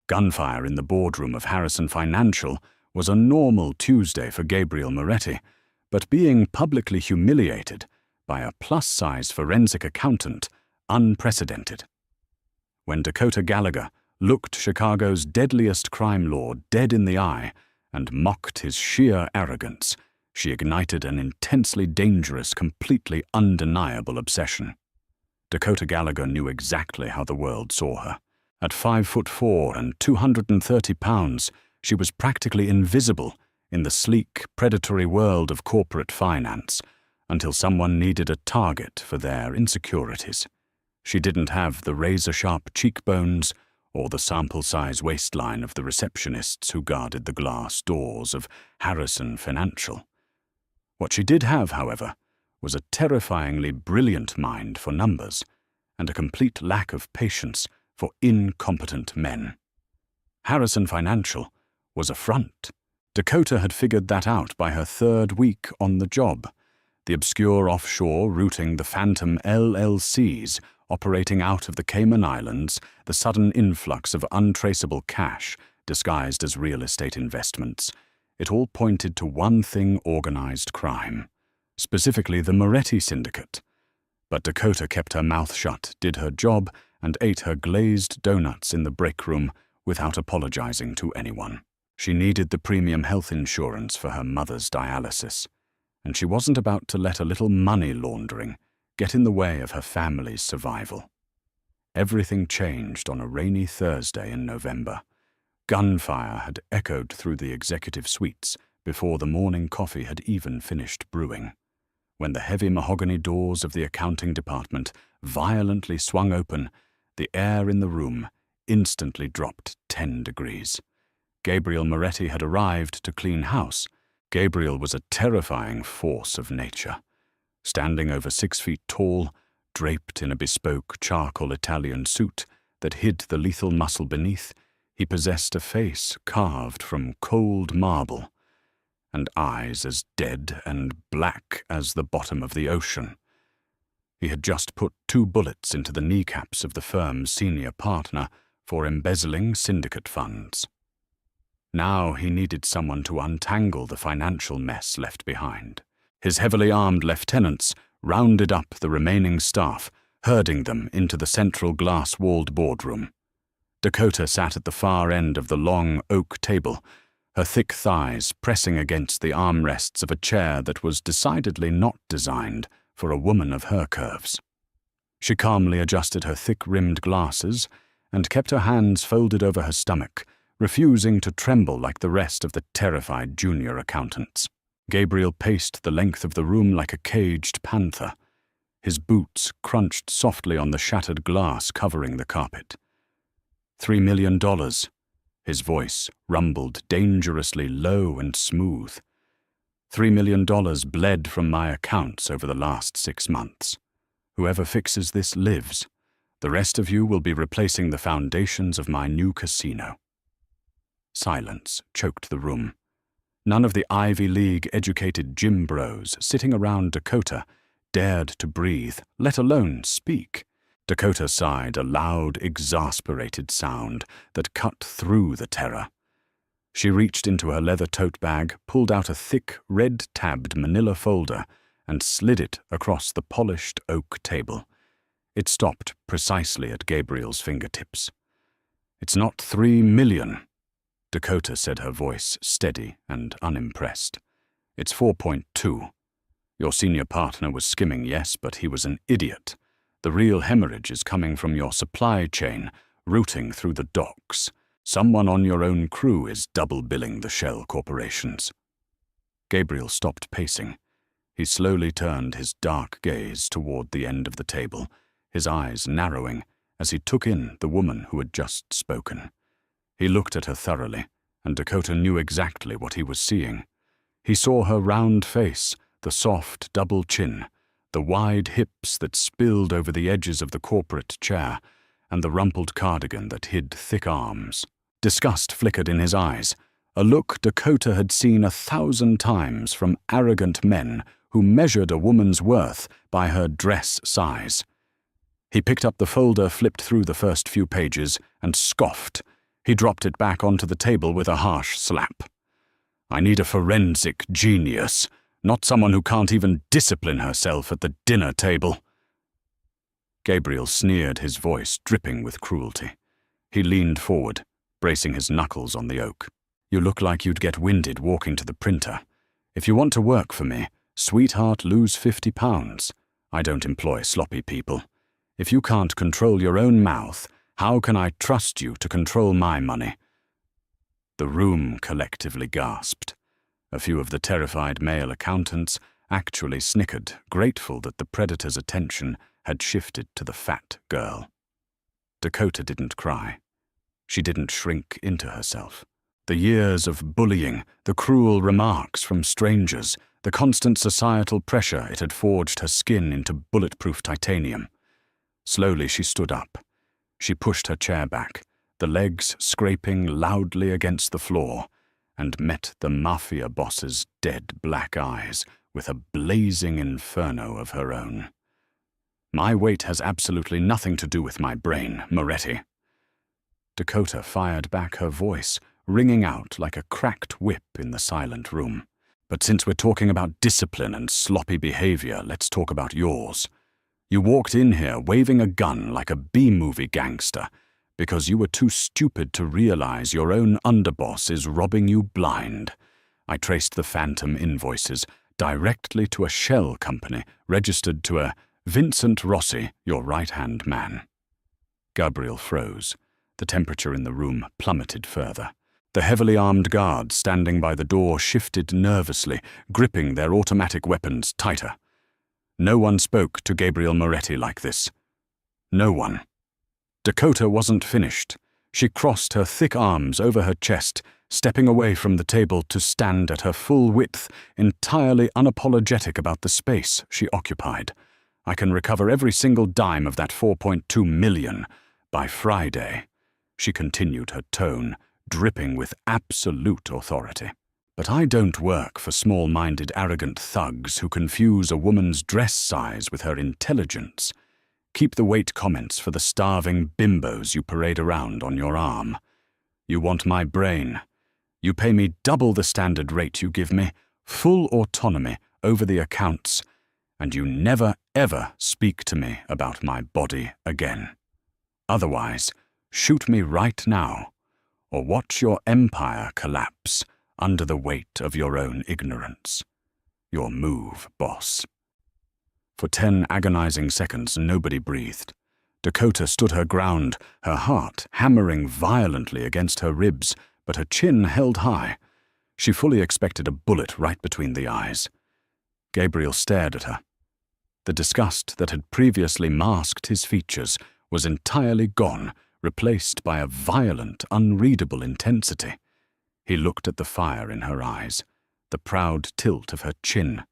Gunfire in the boardroom of Harrison Financial was a normal Tuesday for Gabriel Moretti, but being publicly humiliated by a plus-size forensic accountant, unprecedented. When Dakota Gallagher looked Chicago's deadliest crime lord dead in the eye and mocked his sheer arrogance, she ignited an intensely dangerous, completely undeniable obsession. Dakota Gallagher knew exactly how the world saw her. At 5'4" and 230 pounds, she was practically invisible in the sleek, predatory world of corporate finance until someone needed a target for their insecurities. She didn't have the razor-sharp cheekbones or the sample-size waistline of the receptionists who guarded the glass doors of Harrison Financial. What she did have, however, was a terrifyingly brilliant mind for numbers and a complete lack of patience for incompetent men. Harrison Financial was a front. Dakota had figured that out by her third week on the job. The obscure offshore routing the phantom LLCs operating out of the Cayman Islands, the sudden influx of untraceable cash disguised as real estate investments. It all pointed to one thing: organized crime, specifically the Moretti Syndicate. But Dakota kept her mouth shut, did her job, and ate her glazed donuts in the break room without apologizing to anyone. She needed the premium health insurance for her mother's dialysis, and she wasn't about to let a little money laundering get in the way of her family's survival. Everything changed on a rainy Thursday in November. Gunfire had echoed through the executive suites before the morning coffee had even finished brewing. When the heavy mahogany doors of the accounting department violently swung open, the air in the room instantly dropped 10 degrees. Gabriel Moretti had arrived to clean house. Gabriel was a terrifying force of nature. Standing over 6 feet tall, draped in a bespoke charcoal Italian suit that hid the lethal muscle beneath, he possessed a face carved from cold marble and eyes as dead and black as the bottom of the ocean. He had just put 2 bullets into the kneecaps of the firm's senior partner for embezzling syndicate funds. Now he needed someone to untangle the financial mess left behind. His heavily armed lieutenants rounded up the remaining staff, herding them into the central glass-walled boardroom. Dakota sat at the far end of the long oak table, her thick thighs pressing against the armrests of a chair that was decidedly not designed for a woman of her curves. She calmly adjusted her thick-rimmed glasses and kept her hands folded over her stomach, refusing to tremble like the rest of the terrified junior accountants. Gabriel paced the length of the room like a caged panther. His boots crunched softly on the shattered glass covering the carpet. $3 million. His voice rumbled dangerously low and smooth. $3 million bled from my accounts over the last 6 months. Whoever fixes this lives. The rest of you will be replacing the foundations of my new casino. Silence choked the room. None of the Ivy League-educated gym bros sitting around Dakota dared to breathe, let alone speak. Dakota sighed, a loud, exasperated sound that cut through the terror. She reached into her leather tote bag, pulled out a thick, red-tabbed manila folder, and slid it across the polished oak table. It stopped precisely at Gabriel's fingertips. "It's not 3 million," Dakota said, her voice steady and unimpressed. "It's 4.2. Your senior partner was skimming, yes, but he was an idiot. The real hemorrhage is coming from your supply chain, routing through the docks. Someone on your own crew is double-billing the shell corporations." Gabriel stopped pacing. He slowly turned his dark gaze toward the end of the table, his eyes narrowing as he took in the woman who had just spoken. He looked at her thoroughly, and Dakota knew exactly what he was seeing. He saw her round face, the soft double chin, the wide hips that spilled over the edges of the corporate chair, and the rumpled cardigan that hid thick arms. Disgust flickered in his eyes, a look Dakota had seen 1,000 times from arrogant men who measured a woman's worth by her dress size. He picked up the folder, flipped through the first few pages, and scoffed, He dropped it back onto the table with a harsh slap. I need a forensic genius, not someone who can't even discipline herself at the dinner table. Gabriel sneered, his voice dripping with cruelty. He leaned forward, bracing his knuckles on the oak. You look like you'd get winded walking to the printer. If you want to work for me, sweetheart, lose 50 pounds. I don't employ sloppy people. If you can't control your own mouth, how can I trust you to control my money? The room collectively gasped. A few of the terrified male accountants actually snickered, grateful that the predator's attention had shifted to the fat girl. Dakota didn't cry. She didn't shrink into herself. The years of bullying, the cruel remarks from strangers, the constant societal pressure, it had forged her skin into bulletproof titanium. Slowly she stood up. She pushed her chair back, the legs scraping loudly against the floor, and met the Mafia Boss's dead black eyes with a blazing inferno of her own. My weight has absolutely nothing to do with my brain, Moretti. Dakota fired back, her voice ringing out like a cracked whip in the silent room. But since we're talking about discipline and sloppy behavior, let's talk about yours. You walked in here waving a gun like a B-movie gangster because you were too stupid to realize your own underboss is robbing you blind. I traced the phantom invoices directly to a shell company registered to a Vincent Rossi, your right-hand man. Gabriel froze. The temperature in the room plummeted further. The heavily armed guards standing by the door shifted nervously, gripping their automatic weapons tighter. No one spoke to Gabriel Moretti like this. No one. Dakota wasn't finished. She crossed her thick arms over her chest, stepping away from the table to stand at her full width, entirely unapologetic about the space she occupied. I can recover every single dime of that 4.2 million by Friday. She continued, her tone dripping with absolute authority. But I don't work for small-minded, arrogant thugs who confuse a woman's dress size with her intelligence. Keep the weight comments for the starving bimbos you parade around on your arm. You want my brain. You pay me double the standard rate you give me, full autonomy over the accounts, and you never, ever speak to me about my body again. Otherwise, shoot me right now, or watch your empire collapse under the weight of your own ignorance. Your move, boss. For 10 agonizing seconds, nobody breathed. Dakota stood her ground, her heart hammering violently against her ribs, but her chin held high. She fully expected a bullet right between the eyes. Gabriel stared at her. The disgust that had previously masked his features was entirely gone, replaced by a violent, unreadable intensity. He looked at the fire in her eyes, the proud tilt of her chin,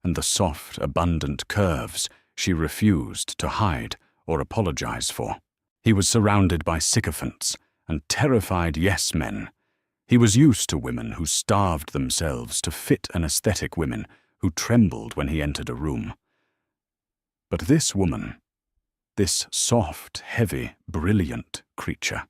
and the soft, abundant curves she refused to hide or apologize for. He was surrounded by sycophants and terrified yes-men. He was used to women who starved themselves to fit an aesthetic, women who trembled when he entered a room. But this woman, this soft, heavy, brilliant creature,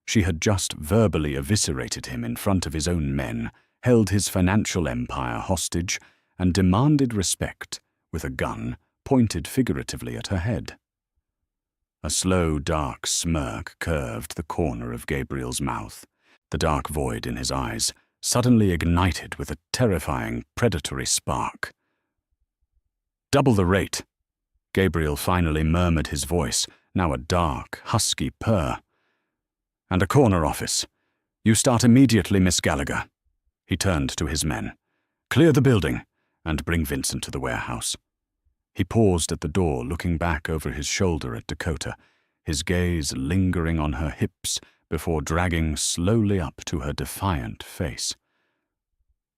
she had just verbally eviscerated him in front of his own men, held his financial empire hostage, and demanded respect with a gun pointed figuratively at her head. A slow, dark smirk curved the corner of Gabriel's mouth. The dark void in his eyes suddenly ignited with a terrifying, predatory spark. "Double the rate," Gabriel finally murmured, his voice now a dark, husky purr. "And a corner office. You start immediately, Miss Gallagher." He turned to his men. "Clear the building and bring Vincent to the warehouse." He paused at the door, looking back over his shoulder at Dakota, his gaze lingering on her hips before dragging slowly up to her defiant face.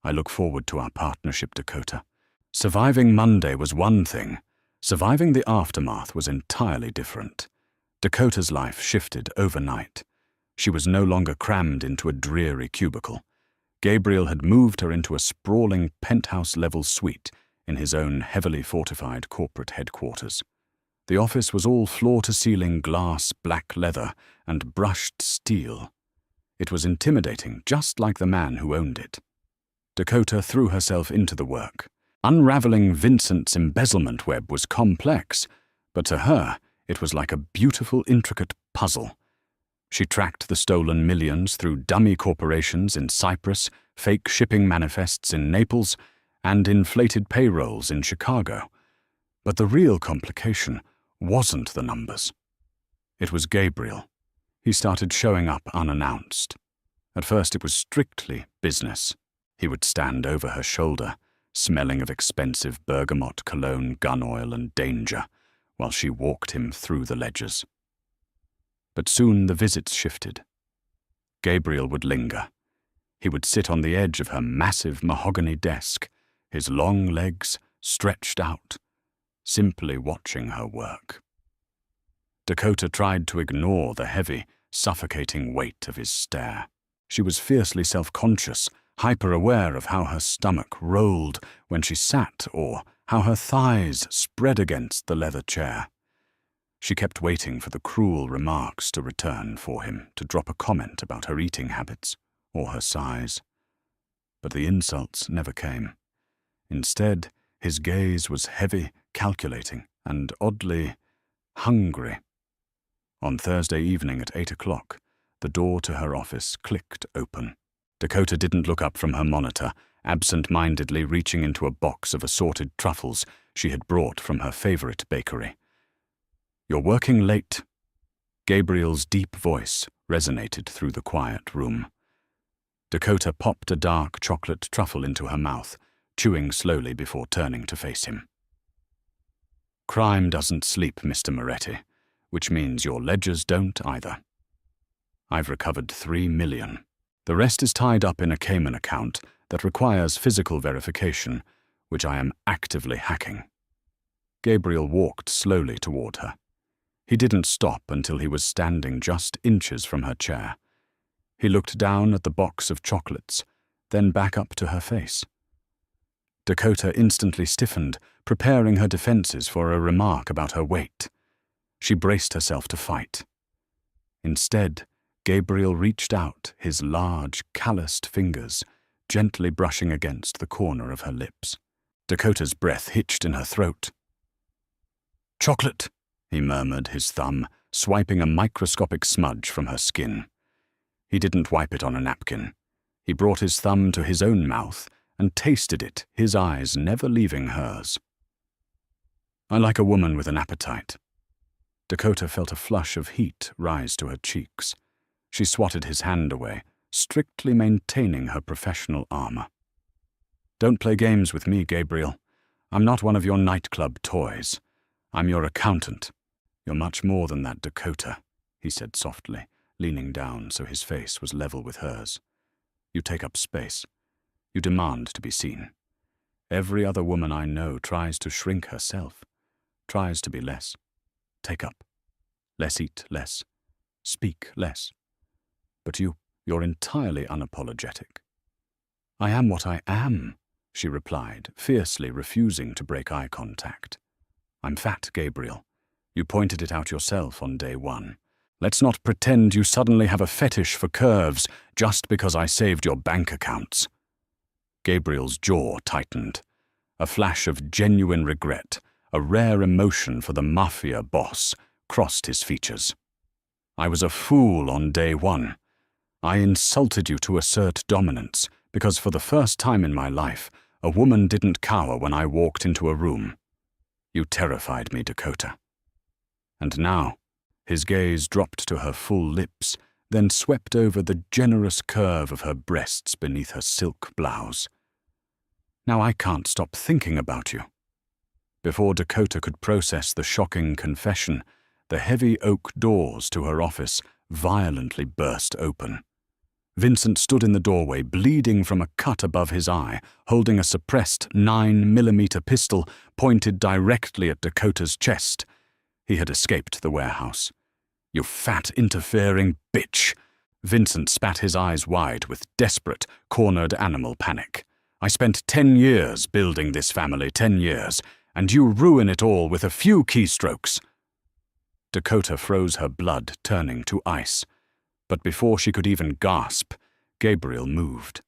"I look forward to our partnership, Dakota. Surviving Monday was one thing. Surviving the aftermath was entirely different." Dakota's life shifted overnight. She was no longer crammed into a dreary cubicle. Gabriel had moved her into a sprawling penthouse-level suite in his own heavily fortified corporate headquarters. The office was all floor-to-ceiling glass, black leather, and brushed steel. It was intimidating, just like the man who owned it. Dakota threw herself into the work. Unraveling Vincent's embezzlement web was complex, but to her, it was like a beautiful, intricate puzzle. She tracked the stolen millions through dummy corporations in Cyprus, fake shipping manifests in Naples, and inflated payrolls in Chicago. But the real complication wasn't the numbers. It was Gabriel. He started showing up unannounced. At first it was strictly business. He would stand over her shoulder, smelling of expensive bergamot cologne, gun oil, and danger, while she walked him through the ledgers. But soon the visits shifted. Gabriel would linger. He would sit on the edge of her massive mahogany desk, his long legs stretched out, simply watching her work. Dakota tried to ignore the heavy, suffocating weight of his stare. She was fiercely self-conscious, hyper-aware of how her stomach rolled when she sat or how her thighs spread against the leather chair. She kept waiting for the cruel remarks to return, for him to drop a comment about her eating habits or her size. But the insults never came. Instead, his gaze was heavy, calculating, and oddly hungry. On Thursday evening at 8 o'clock, the door to her office clicked open. Dakota didn't look up from her monitor, absent-mindedly reaching into a box of assorted truffles she had brought from her favorite bakery. "You're working late." Gabriel's deep voice resonated through the quiet room. Dakota popped a dark chocolate truffle into her mouth, chewing slowly before turning to face him. "Crime doesn't sleep, Mr. Moretti, which means your ledgers don't either. I've recovered $3 million. The rest is tied up in a Cayman account that requires physical verification, which I am actively hacking." Gabriel walked slowly toward her. He didn't stop until he was standing just inches from her chair. He looked down at the box of chocolates, then back up to her face. Dakota instantly stiffened, preparing her defenses for a remark about her weight. She braced herself to fight. Instead, Gabriel reached out, his large, calloused fingers gently brushing against the corner of her lips. Dakota's breath hitched in her throat. "Chocolate," he murmured, his thumb swiping a microscopic smudge from her skin. He didn't wipe it on a napkin. He brought his thumb to his own mouth and tasted it, his eyes never leaving hers. "I like a woman with an appetite." Dakota felt a flush of heat rise to her cheeks. She swatted his hand away, strictly maintaining her professional armor. "Don't play games with me, Gabriel. I'm not one of your nightclub toys. I'm your accountant. You're much more than that, Dakota," he said softly, leaning down so his face was level with hers. "You take up space. You demand to be seen. Every other woman I know tries to shrink herself, tries to be less. Take up. Less eat, less. Speak less. But you're entirely unapologetic." "I am what I am," she replied, fiercely refusing to break eye contact. "I'm fat, Gabriel. You pointed it out yourself on day one. Let's not pretend you suddenly have a fetish for curves just because I saved your bank accounts." Gabriel's jaw tightened. A flash of genuine regret, a rare emotion for the Mafia Boss, crossed his features. "I was a fool on day one. I insulted you to assert dominance because for the first time in my life, a woman didn't cower when I walked into a room. You terrified me, Dakota." And now, his gaze dropped to her full lips, then swept over the generous curve of her breasts beneath her silk blouse. "Now I can't stop thinking about you." Before Dakota could process the shocking confession, the heavy oak doors to her office violently burst open. Vincent stood in the doorway, bleeding from a cut above his eye, holding a suppressed 9mm pistol pointed directly at Dakota's chest. He had escaped the warehouse. "You fat, interfering bitch!" Vincent spat his eyes wide with desperate, cornered animal panic. "I spent 10 years building this family, 10 years, and you ruin it all with a few keystrokes. Dakota froze her blood, turning to ice. But before she could even gasp, Gabriel moved.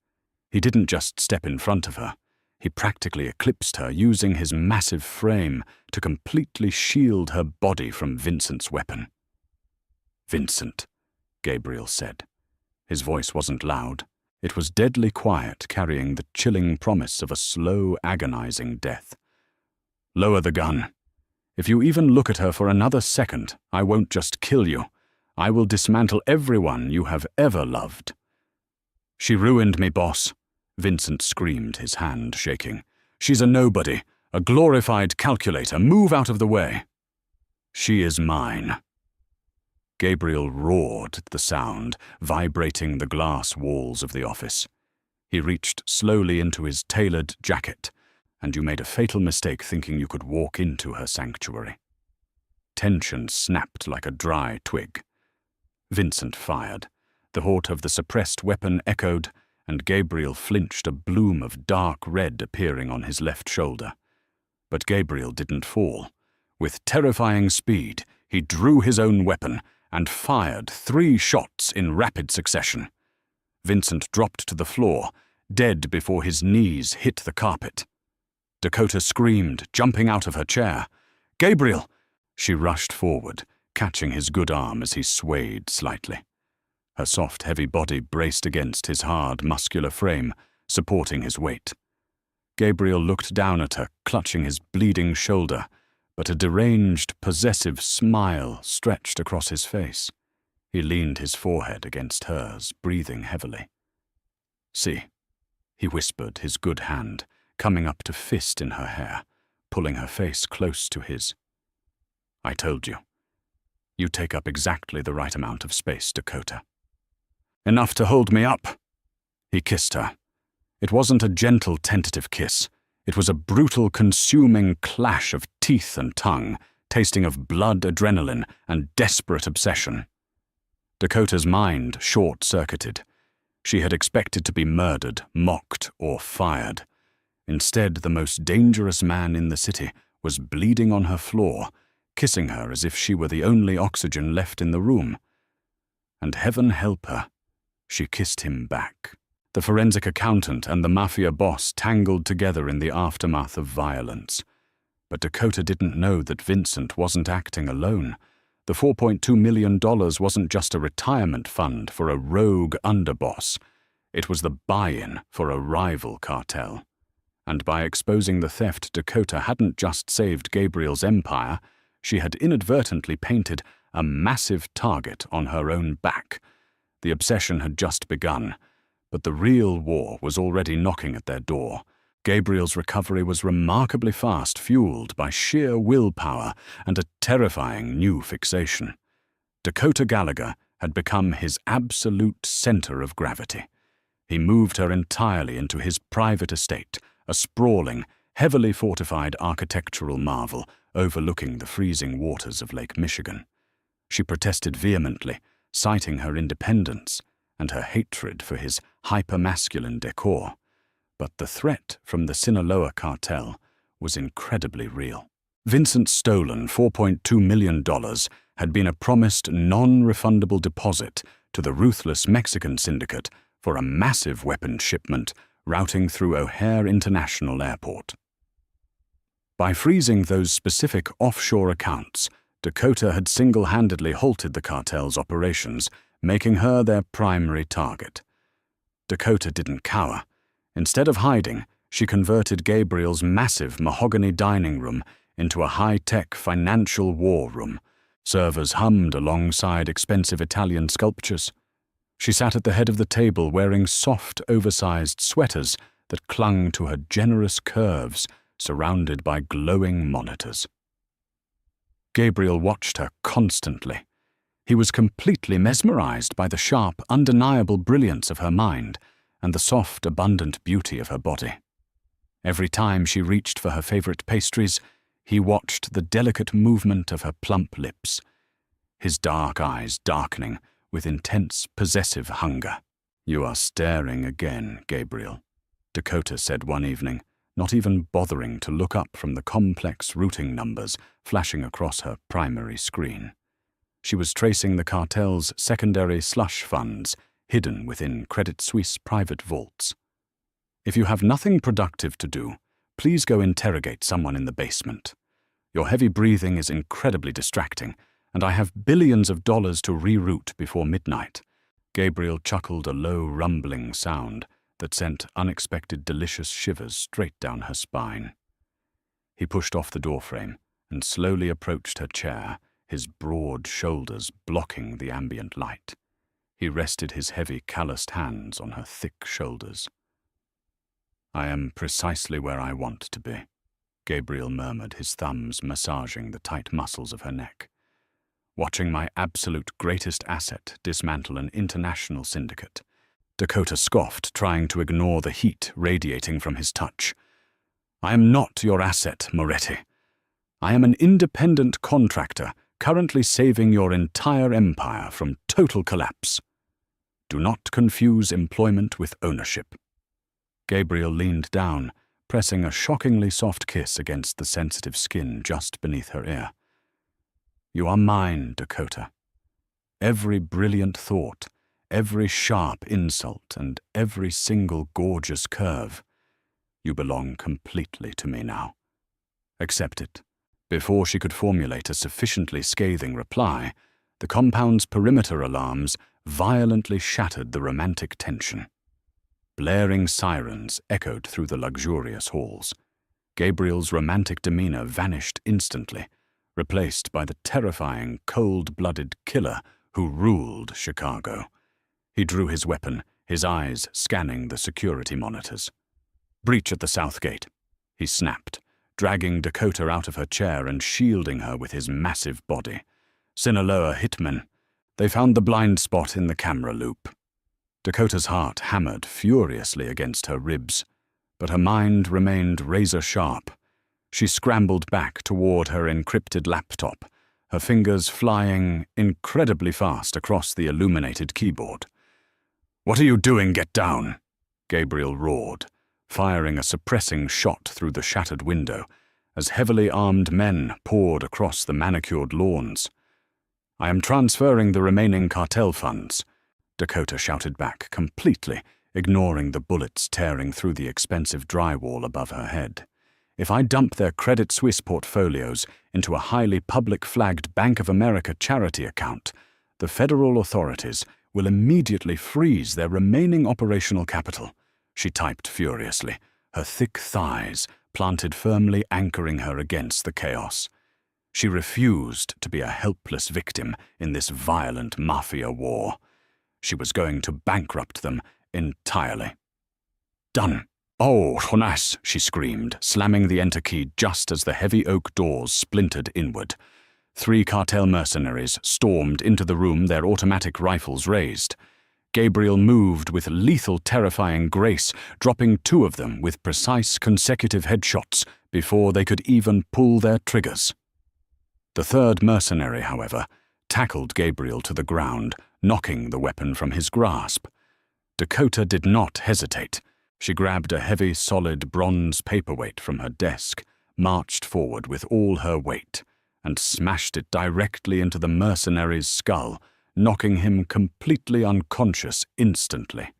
He didn't just step in front of her. He practically eclipsed her, using his massive frame to completely shield her body from Vincent's weapon. "Vincent," Gabriel said. His voice wasn't loud. It was deadly quiet, carrying the chilling promise of a slow, agonizing death. "Lower the gun. If you even look at her for another second, I won't just kill you. I will dismantle everyone you have ever loved." "She ruined me, boss," Vincent screamed, his hand shaking. "She's a nobody, a glorified calculator. Move out of the way." "She is mine." Gabriel roared at the sound, vibrating the glass walls of the office. He reached slowly into his tailored jacket, and you made a fatal mistake thinking you could walk into her sanctuary. Tension snapped like a dry twig. Vincent fired. The haut of the suppressed weapon echoed, and Gabriel flinched, a bloom of dark red appearing on his left shoulder. But Gabriel didn't fall. With terrifying speed, he drew his own weapon and fired 3 shots in rapid succession. Vincent dropped to the floor, dead before his knees hit the carpet. Dakota screamed, jumping out of her chair. "Gabriel!" She rushed forward, catching his good arm as he swayed slightly. Her soft, heavy body braced against his hard, muscular frame, supporting his weight. Gabriel looked down at her, clutching his bleeding shoulder, but a deranged, possessive smile stretched across his face. He leaned his forehead against hers, breathing heavily. "See," he whispered, his good hand coming up to fist in her hair, pulling her face close to his. "I told you. You take up exactly the right amount of space, Dakota." "Enough to hold me up." He kissed her. It wasn't a gentle, tentative kiss. It was a brutal, consuming clash of teeth and tongue, tasting of blood, adrenaline, and desperate obsession. Dakota's mind short-circuited. She had expected to be murdered, mocked, or fired. Instead, the most dangerous man in the city was bleeding on her floor, kissing her as if she were the only oxygen left in the room. And heaven help her, she kissed him back. The forensic accountant and the mafia boss tangled together in the aftermath of violence. But Dakota didn't know that Vincent wasn't acting alone. The $4.2 million wasn't just a retirement fund for a rogue underboss. It was the buy-in for a rival cartel. And by exposing the theft, Dakota hadn't just saved Gabriel's empire, she had inadvertently painted a massive target on her own back. The obsession had just begun, but the real war was already knocking at their door. Gabriel's recovery was remarkably fast, fueled by sheer willpower and a terrifying new fixation. Dakota Gallagher had become his absolute center of gravity. He moved her entirely into his private estate, a sprawling, heavily fortified architectural marvel overlooking the freezing waters of Lake Michigan. She protested vehemently, citing her independence and her hatred for his hyper-masculine decor. But the threat from the Sinaloa cartel was incredibly real. Vincent's stolen $4.2 million had been a promised non-refundable deposit to the ruthless Mexican syndicate for a massive weapons shipment routing through O'Hare International Airport. By freezing those specific offshore accounts, Dakota had single-handedly halted the cartel's operations, making her their primary target. Dakota didn't cower. Instead of hiding, she converted Gabriel's massive mahogany dining room into a high-tech financial war room. Servers hummed alongside expensive Italian sculptures. She sat at the head of the table wearing soft, oversized sweaters that clung to her generous curves, surrounded by glowing monitors. Gabriel watched her constantly. He was completely mesmerized by the sharp, undeniable brilliance of her mind and the soft, abundant beauty of her body. Every time she reached for her favorite pastries, he watched the delicate movement of her plump lips, his dark eyes darkening with intense, possessive hunger. "You are staring again, Gabriel," Dakota said one evening, not even bothering to look up from the complex routing numbers flashing across her primary screen. She was tracing the cartel's secondary slush funds hidden within Credit Suisse private vaults. If you have nothing productive to do, please go interrogate someone in the basement. Your heavy breathing is incredibly distracting, and I have billions of dollars to reroute before midnight. Gabriel chuckled a low, rumbling sound that sent unexpected delicious shivers straight down her spine. He pushed off the doorframe and slowly approached her chair, his broad shoulders blocking the ambient light. He rested his heavy, calloused hands on her thick shoulders. "I am precisely where I want to be," Gabriel murmured, his thumbs massaging the tight muscles of her neck. "Watching my absolute greatest asset dismantle an international syndicate." Dakota scoffed, trying to ignore the heat radiating from his touch. "I am not your asset, Moretti. I am an independent contractor currently saving your entire empire from total collapse. Do not confuse employment with ownership." Gabriel leaned down, pressing a shockingly soft kiss against the sensitive skin just beneath her ear. "You are mine, Dakota. Every brilliant thought, every sharp insult, and every single gorgeous curve. You belong completely to me now. Accept it." Before she could formulate a sufficiently scathing reply, the compound's perimeter alarms violently shattered the romantic tension. Blaring sirens echoed through the luxurious halls. Gabriel's romantic demeanor vanished instantly, replaced by the terrifying, cold-blooded killer who ruled Chicago. He drew his weapon, his eyes scanning the security monitors. "Breach at the south gate," he snapped, dragging Dakota out of her chair and shielding her with his massive body. "Sinaloa hitmen. They found the blind spot in the camera loop." Dakota's heart hammered furiously against her ribs, but her mind remained razor-sharp. She scrambled back toward her encrypted laptop, her fingers flying incredibly fast across the illuminated keyboard. "What are you doing? Get down!" Gabriel roared, firing a suppressing shot through the shattered window as heavily armed men poured across the manicured lawns. "I am transferring the remaining cartel funds," Dakota shouted back, completely ignoring the bullets tearing through the expensive drywall above her head. "If I dump their Credit Suisse portfolios into a highly public-flagged Bank of America charity account, the federal authorities will immediately freeze their remaining operational capital," she typed furiously, her thick thighs planted firmly anchoring her against the chaos. She refused to be a helpless victim in this violent mafia war. She was going to bankrupt them entirely. "Done." "Oh, Jonas," she screamed, slamming the enter key just as the heavy oak doors splintered inward. 3 cartel mercenaries stormed into the room, their automatic rifles raised. Gabriel moved with lethal, terrifying grace, dropping 2 of them with precise consecutive headshots before they could even pull their triggers. The 3rd mercenary, however, tackled Gabriel to the ground, knocking the weapon from his grasp. Dakota did not hesitate. She grabbed a heavy, solid bronze paperweight from her desk, marched forward with all her weight, and smashed it directly into the mercenary's skull, knocking him completely unconscious instantly.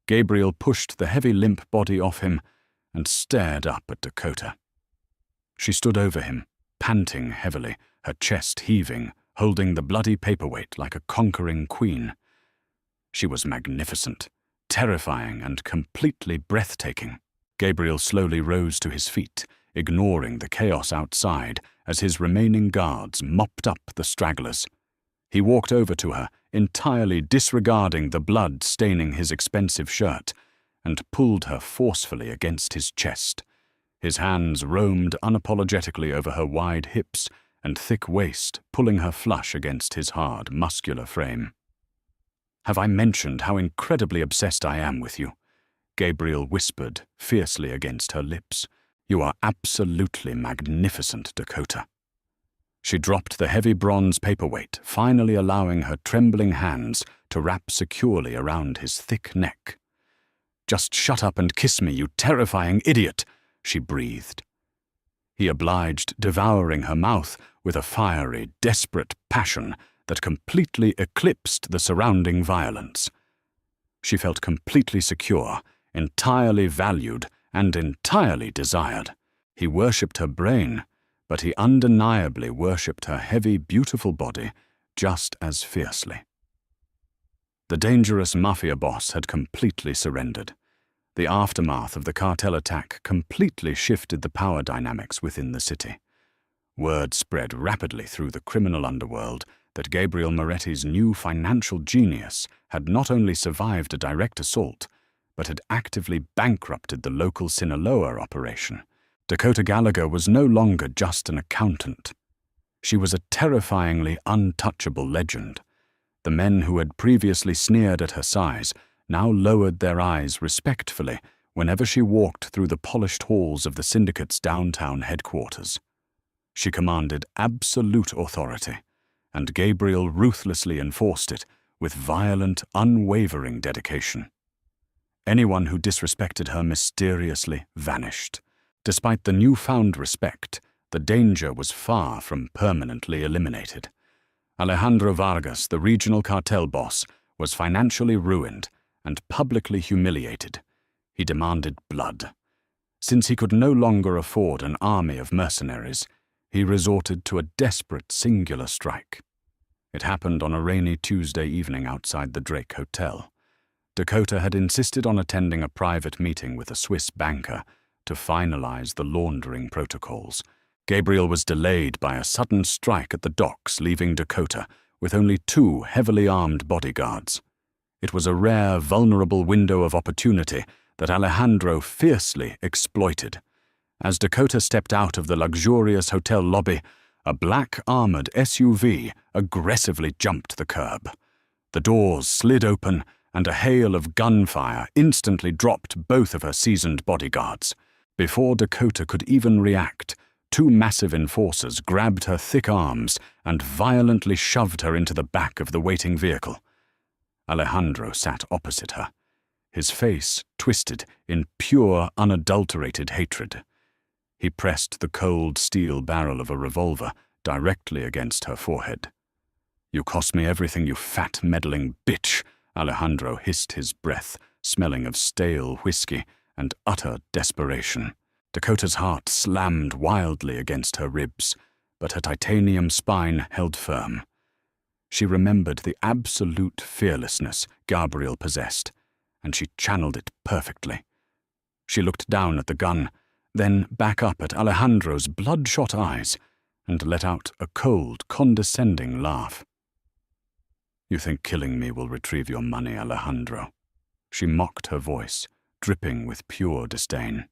Gabriel pushed the heavy, limp body off him and stared up at Dakota. She stood over him, panting heavily, her chest heaving, holding the bloody paperweight like a conquering queen. She was magnificent, terrifying, and completely breathtaking. Gabriel slowly rose to his feet, ignoring the chaos outside as his remaining guards mopped up the stragglers. He walked over to her, entirely disregarding the blood staining his expensive shirt, and pulled her forcefully against his chest. His hands roamed unapologetically over her wide hips and thick waist, pulling her flush against his hard, muscular frame. "Have I mentioned how incredibly obsessed I am with you?" Gabriel whispered fiercely against her lips. "You are absolutely magnificent, Dakota." She dropped the heavy bronze paperweight, finally allowing her trembling hands to wrap securely around his thick neck. "Just shut up and kiss me, you terrifying idiot," she breathed. He obliged, devouring her mouth with a fiery, desperate passion that completely eclipsed the surrounding violence. She felt completely secure, entirely valued, and entirely desired. He worshipped her brain, but he undeniably worshipped her heavy, beautiful body just as fiercely. The dangerous mafia boss had completely surrendered. The aftermath of the cartel attack completely shifted the power dynamics within the city. Word spread rapidly through the criminal underworld that Gabriel Moretti's new financial genius had not only survived a direct assault, but had actively bankrupted the local Sinaloa operation. Dakota Gallagher was no longer just an accountant. She was a terrifyingly untouchable legend. The men who had previously sneered at her size now lowered their eyes respectfully whenever she walked through the polished halls of the syndicate's downtown headquarters. She commanded absolute authority, and Gabriel ruthlessly enforced it with violent, unwavering dedication. Anyone who disrespected her mysteriously vanished. Despite the newfound respect, the danger was far from permanently eliminated. Alejandro Vargas, the regional cartel boss, was financially ruined and publicly humiliated. He demanded blood. Since he could no longer afford an army of mercenaries, he resorted to a desperate singular strike. It happened on a rainy Tuesday evening outside the Drake Hotel. Dakota had insisted on attending a private meeting with a Swiss banker to finalize the laundering protocols. Gabriel was delayed by a sudden strike at the docks, leaving Dakota with only 2 heavily armed bodyguards. It was a rare, vulnerable window of opportunity that Alejandro fiercely exploited. As Dakota stepped out of the luxurious hotel lobby, a black armored SUV aggressively jumped the curb. The doors slid open, and a hail of gunfire instantly dropped both of her seasoned bodyguards. Before Dakota could even react, 2 massive enforcers grabbed her thick arms and violently shoved her into the back of the waiting vehicle. Alejandro sat opposite her, his face twisted in pure, unadulterated hatred. He pressed the cold steel barrel of a revolver directly against her forehead. "You cost me everything, you fat, meddling bitch," Alejandro hissed, his breath smelling of stale whiskey and utter desperation. Dakota's heart slammed wildly against her ribs, but her titanium spine held firm. She remembered the absolute fearlessness Gabriel possessed, and she channeled it perfectly. She looked down at the gun, then back up at Alejandro's bloodshot eyes, and let out a cold, condescending laugh. "You think killing me will retrieve your money, Alejandro?" She mocked, her voice dripping with pure disdain.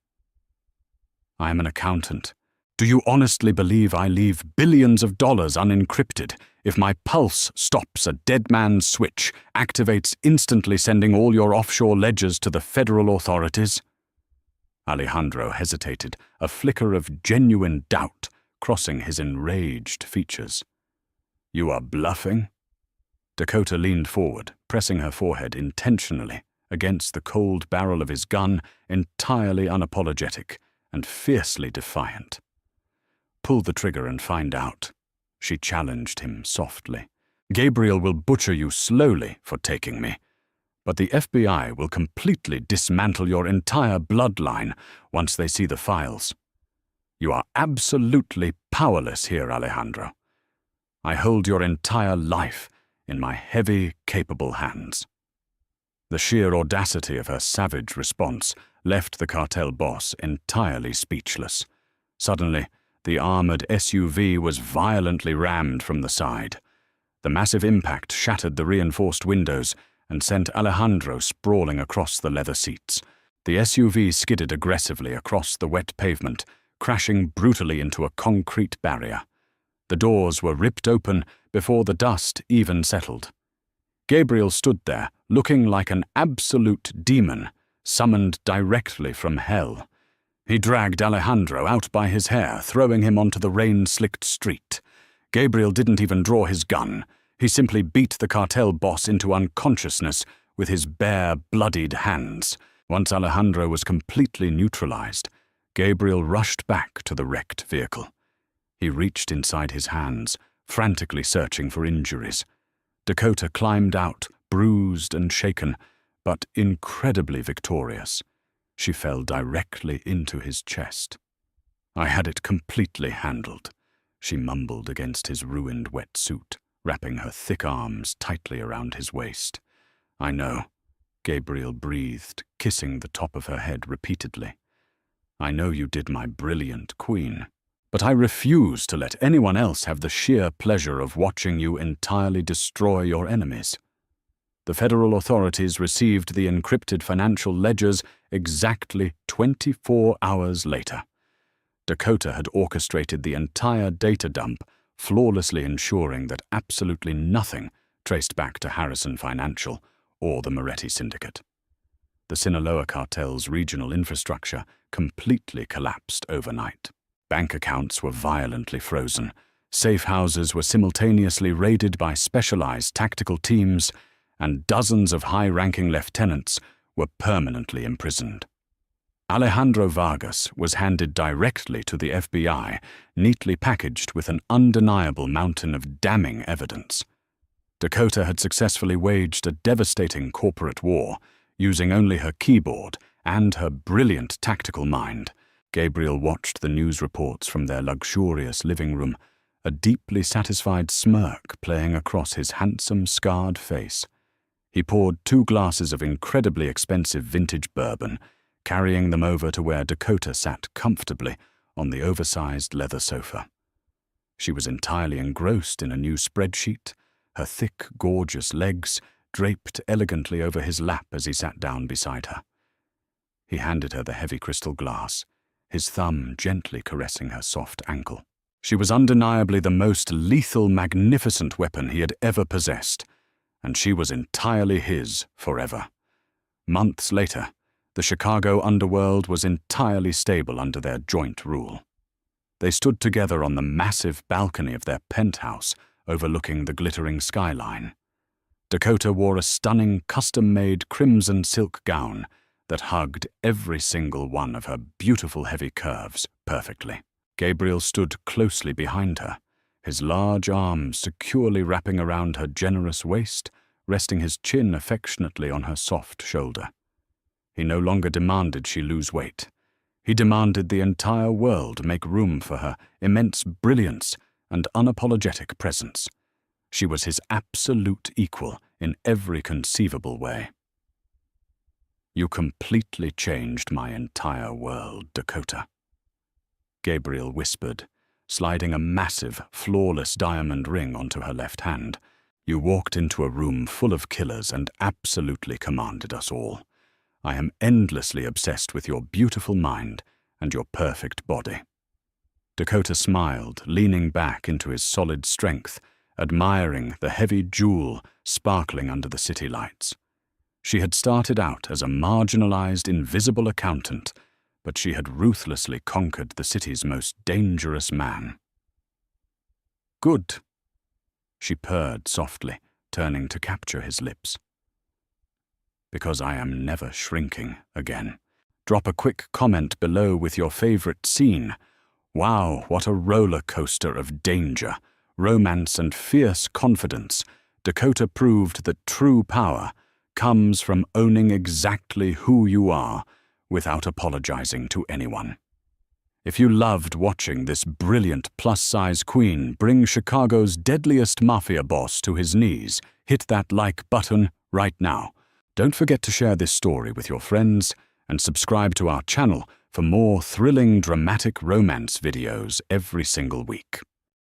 "I am an accountant. Do you honestly believe I leave billions of dollars unencrypted if my pulse stops a dead man's switch, activates instantly, sending all your offshore ledgers to the federal authorities?" Alejandro hesitated, a flicker of genuine doubt crossing his enraged features. "You are bluffing?" Dakota leaned forward, pressing her forehead intentionally against the cold barrel of his gun, entirely unapologetic and fiercely defiant. "Pull the trigger and find out," she challenged him softly. "Gabriel will butcher you slowly for taking me, but the FBI will completely dismantle your entire bloodline once they see the files. You are absolutely powerless here, Alejandro. I hold your entire life in my heavy, capable hands." The sheer audacity of her savage response left the cartel boss entirely speechless. Suddenly, the armored SUV was violently rammed from the side. The massive impact shattered the reinforced windows and sent Alejandro sprawling across the leather seats. The SUV skidded aggressively across the wet pavement, crashing brutally into a concrete barrier. The doors were ripped open before the dust even settled. Gabriel stood there, looking like an absolute demon, summoned directly from hell. He dragged Alejandro out by his hair, throwing him onto the rain-slicked street. Gabriel didn't even draw his gun. He simply beat the cartel boss into unconsciousness with his bare, bloodied hands. Once Alejandro was completely neutralized, Gabriel rushed back to the wrecked vehicle. He reached inside his hands, frantically searching for injuries. Dakota climbed out, bruised and shaken, but incredibly victorious. She fell directly into his chest. "I had it completely handled," she mumbled against his ruined wet suit, wrapping her thick arms tightly around his waist. "I know," Gabriel breathed, kissing the top of her head repeatedly. "I know you did, my brilliant queen. But I refuse to let anyone else have the sheer pleasure of watching you entirely destroy your enemies." The federal authorities received the encrypted financial ledgers exactly 24 hours later. Dakota had orchestrated the entire data dump, flawlessly ensuring that absolutely nothing traced back to Harrison Financial or the Moretti Syndicate. The Sinaloa cartel's regional infrastructure completely collapsed overnight. Bank accounts were violently frozen. Safe houses were simultaneously raided by specialized tactical teams, and dozens of high-ranking lieutenants were permanently imprisoned. Alejandro Vargas was handed directly to the FBI, neatly packaged with an undeniable mountain of damning evidence. Dakota had successfully waged a devastating corporate war, using only her keyboard and her brilliant tactical mind. Gabriel watched the news reports from their luxurious living room, a deeply satisfied smirk playing across his handsome, scarred face. He poured 2 glasses of incredibly expensive vintage bourbon, carrying them over to where Dakota sat comfortably on the oversized leather sofa. She was entirely engrossed in a new spreadsheet, her thick, gorgeous legs draped elegantly over his lap as he sat down beside her. He handed her the heavy crystal glass, his thumb gently caressing her soft ankle. She was undeniably the most lethal, magnificent weapon he had ever possessed, and she was entirely his forever. Months later, the Chicago underworld was entirely stable under their joint rule. They stood together on the massive balcony of their penthouse overlooking the glittering skyline. Dakota wore a stunning, custom-made crimson silk gown that hugged every single one of her beautiful heavy curves perfectly. Gabriel stood closely behind her, his large arms securely wrapping around her generous waist, resting his chin affectionately on her soft shoulder. He no longer demanded she lose weight. He demanded the entire world make room for her immense brilliance and unapologetic presence. She was his absolute equal in every conceivable way. "You completely changed my entire world, Dakota," Gabriel whispered, sliding a massive, flawless diamond ring onto her left hand. "You walked into a room full of killers and absolutely commanded us all. I am endlessly obsessed with your beautiful mind and your perfect body." Dakota smiled, leaning back into his solid strength, admiring the heavy jewel sparkling under the city lights. She had started out as a marginalized, invisible accountant, but she had ruthlessly conquered the city's most dangerous man. "Good," she purred softly, turning to capture his lips. "Because I am never shrinking again. Drop a quick comment below with your favorite scene. Wow, what a roller coaster of danger, romance, and fierce confidence. Dakota proved that true power comes from owning exactly who you are without apologizing to anyone." If you loved watching this brilliant plus-size queen bring Chicago's deadliest mafia boss to his knees, hit that like button right now. Don't forget to share this story with your friends and subscribe to our channel for more thrilling, dramatic romance videos every single week.